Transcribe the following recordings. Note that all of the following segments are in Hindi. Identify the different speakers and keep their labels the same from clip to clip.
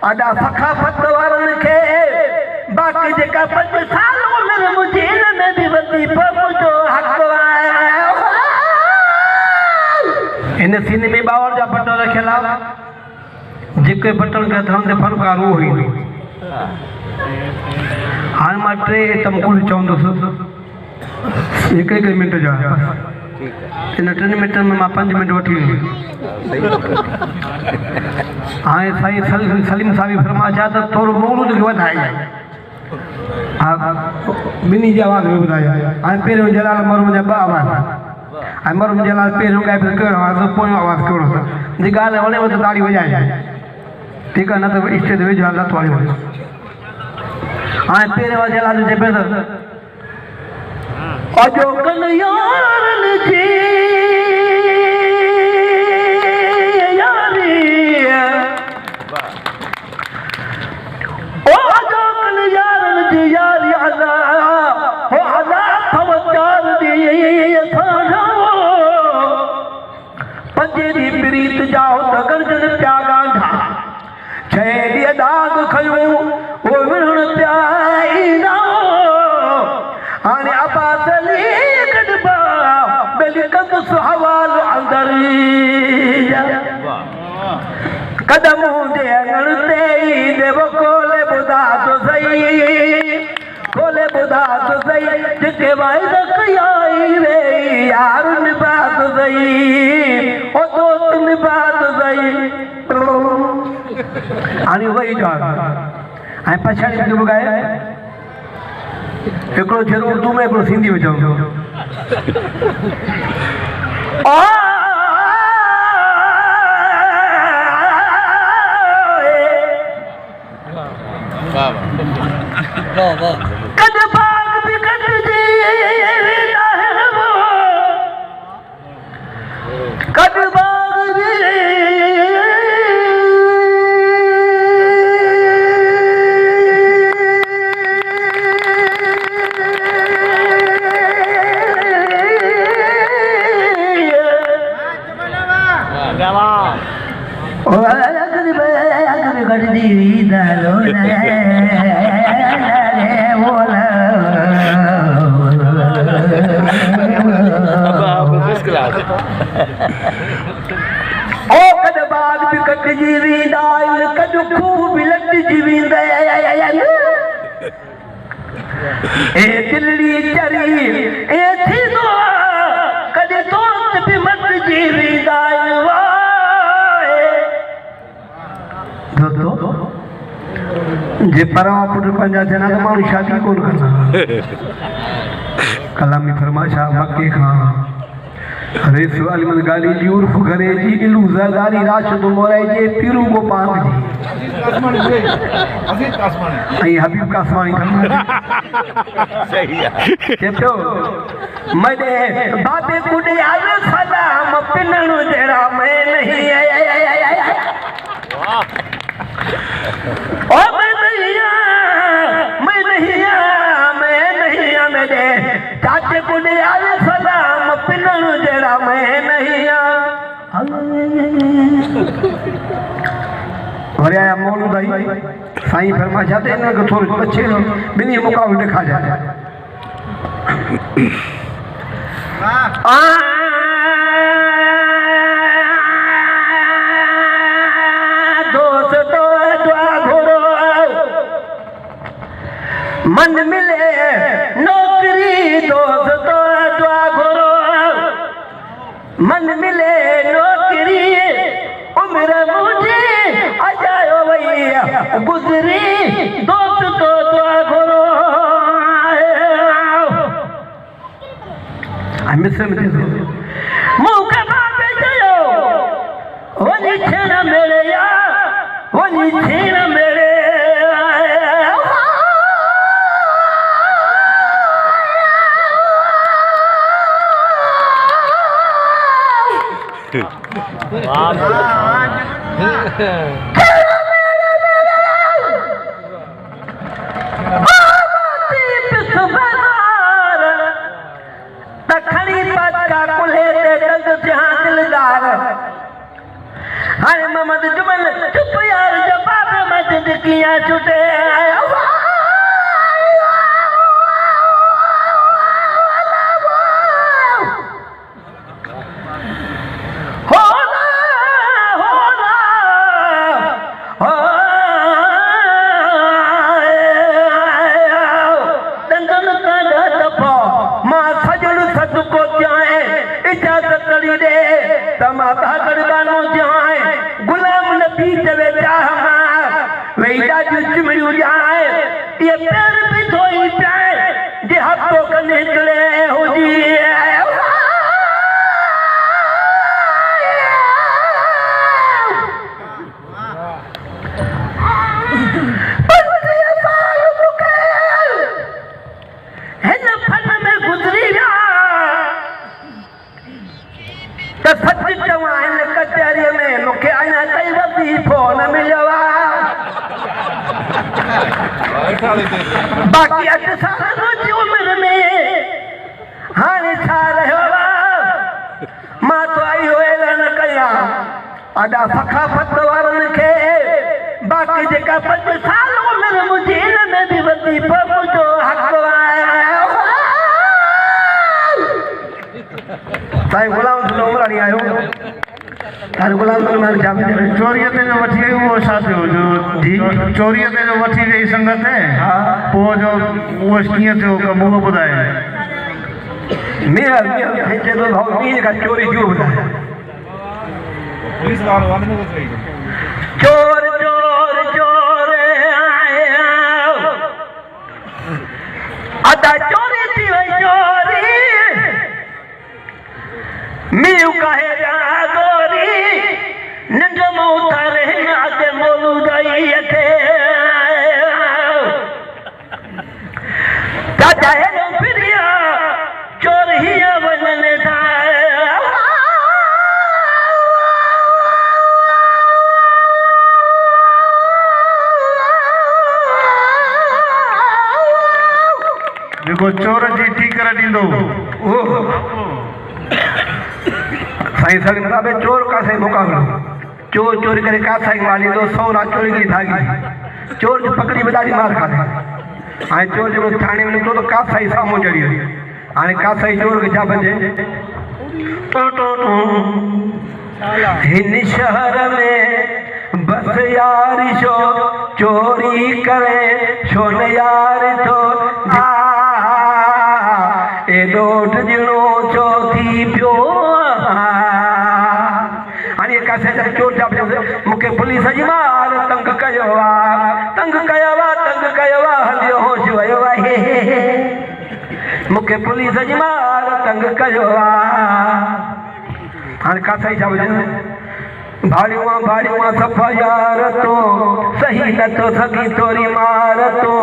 Speaker 1: आडा सखाफत वारन के बाकी जेका 5 साल उम्र मुझे इन में भी वजीफो मुझो हक आया इन सीने में बावर जा पटो रखेला जेके बटन के धन दे फनकार वो हुई हां मा ट्रे तम कुल चौंदस एक मिनट जा ठीक है इन 3 मिनट में मा 5 मिनट वठी हां साईं सलीम साहब फरमा जा तो थोरो मोड़ू जो वधाई हां मिनी जी आवाज में बुधाया हां पेरो जलाल मरम जा बा आवाज हां मरम जलाल पेरो का फिर करो आवाज पोयो आवाज करो जी गाल वणे वो ताड़ी बजाए ठीक है ना तो स्टेज में जो हालत वाली हो हां पेरो जलाल जे बेदर अजो कन यारन जी यारी ओ अजो कन यारन जी यारी अला हो अला खवचार दी सारा पंजे दी प्रीत जाओ त गर्जन त्यागा था छे दी दाग खयो ओ विरण प्याईदा हाने अबादली गडबा बेलिकत सुहवाल अंदर कदमों दे अगणते देव कोले बुधा तो सही कोले बुधा तो सही जिके वायदा कयाई रे यार निभा तो सही ओ दोस्त निभा तो सही आनी वही जा आई पछाड़ी के बुगाए एकड़ो जरूर उर्दू में एकड़ो सिंधी में जाऊं कद बाग भी कट जी कद बाग भी ओ कद बाग भी कट जीवी दाइल कद खूब लट जीवी दे ए दिल्ली चरी ए थी दो कद दोस्त भी मत जीवी दाइल वाए दो जे परवा पुट पंजा जना तो मानु शादी कोन करना कलामी फरमाशा मक्के खां अरे सवाल मन गाली जी उर्फ घरे जी इलूजा गाली राशद मोराई जे पीरू को पान जी आई हबीब का आसमानी सही है केतो मने बाबे कुडे आवे सलाम पिनणो जेड़ा मैं नहीं वाह ओ मैं नहीं मेरे चाचे कुडे आवे सलाम पिनणो जेड़ा मैं नहीं अरे आया मौलू भाई साईं फरमा जाते ना कि थोड़े अच्छे बिनी मुकाबले देखा जाए दोस्तों दुआ घोरो मन मिले नौकरी दोस्तों दुआ घोरो मन मिले नौकरी उम्र मुझे अजायो भैया गुजरी दोस्त तो दुआ घोरो मिस्र में मुख बाबे जयो वनी छेना मेरे या वनी छेना मेरे दखनी पद का कुल्हे से जल्द जहां दिलदार हाय मोहम्मद जुमल चुप यार जवाब मत मुझ किया छुटे गुलाम नबी चवे जाए ये पैर भी धोई जाए जे हथों का निकले हो जी कचहरी में मूंखे अञा कई वज़ीफ़ो न मिलियो बाक़ी 8 साल जी उमिरि में हाणे छा रहियो मां तो इहो ऐलान कयां अॾा सखाफ़त वारनि खे बाक़ी जेका 5 साल उमिरि मुंहिंजी इन में बि वज़ीफ़ो मुंहिंजो हक़ आहे साईं गुलाम उमराणी आयो
Speaker 2: चोरीअ ते जो वठी वई उहो छा थियो जो चोरीअ ते जो वठी वई संगत पोइ जो उहो कीअं थियो कमु उहो ॿुधाए
Speaker 1: चोरी जो ॿुधाए चोर चोर चोर अदा चोरी थी वई चोरी मीऊ कहे नंढो मोतारे नाते मोलूदाई खे दादा हेलो फिरिया चोर ही वञनि था
Speaker 2: जेको चोर जी ठीकर ॾींदो
Speaker 1: साईं सगन साहब चोर का से मुकाबलो चोर चोरी करे का साईं माली दो 100 रात चोरी की थागी चोर जो पकड़ी बदारी मार खाते आए चोर जो थाने में तो का साईं सामो जड़ी आने का साईं चोर के जा बजे हिन शहर में बस यार शो चोरी करे छो न यार तो ए डोट जिणो छो थी पियो चोर मूंखे पुलिस जी मार तंग कयो हलियो होश वियो आहे मूंखे पुलिस जी मार तंग कयो हाणे काथे छा भाड़ियूं सफ़ा यार तो सही नथो सघी थोरी मार तो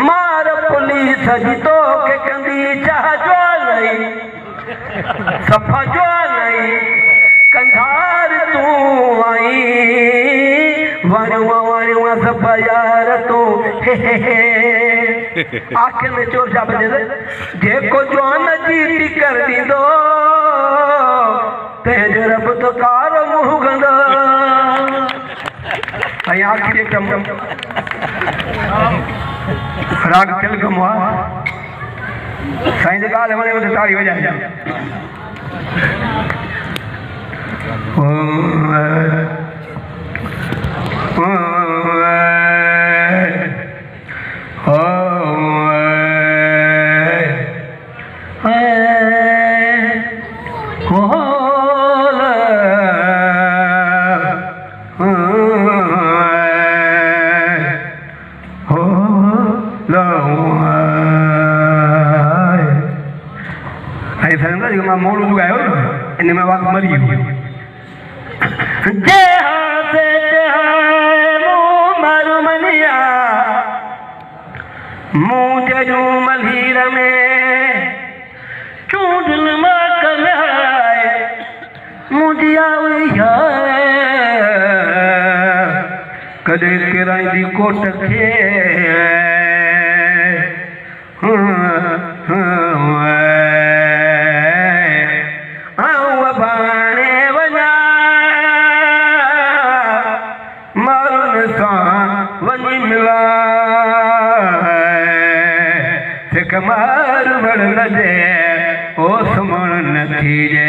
Speaker 1: मार पुलिस जी तोखे कंदी छा जो नहीं सफ़ा जो नहीं कंधार तू आई वणियूं सफ़ा यार तू आखिर में चोर छा बजे जेको जवान जी टिकर ॾींदो तेजो रब तो कार मुंहुं गंदो ऐं आखिरी कम राग तिलकम हुआ साईं जी ॻाल्हि वणे वधि ताड़ी वॼाए मोड़ ॻायो इन में वाक मरी वियो मुंहिंजे जूं मलहीर में चूंडल माकल आहे मुंहिंजी आई कॾहिं किराईंदी कोट खे मारुनि सां वनी मिला सिक मार वण न जे ओ सुमण न थी जे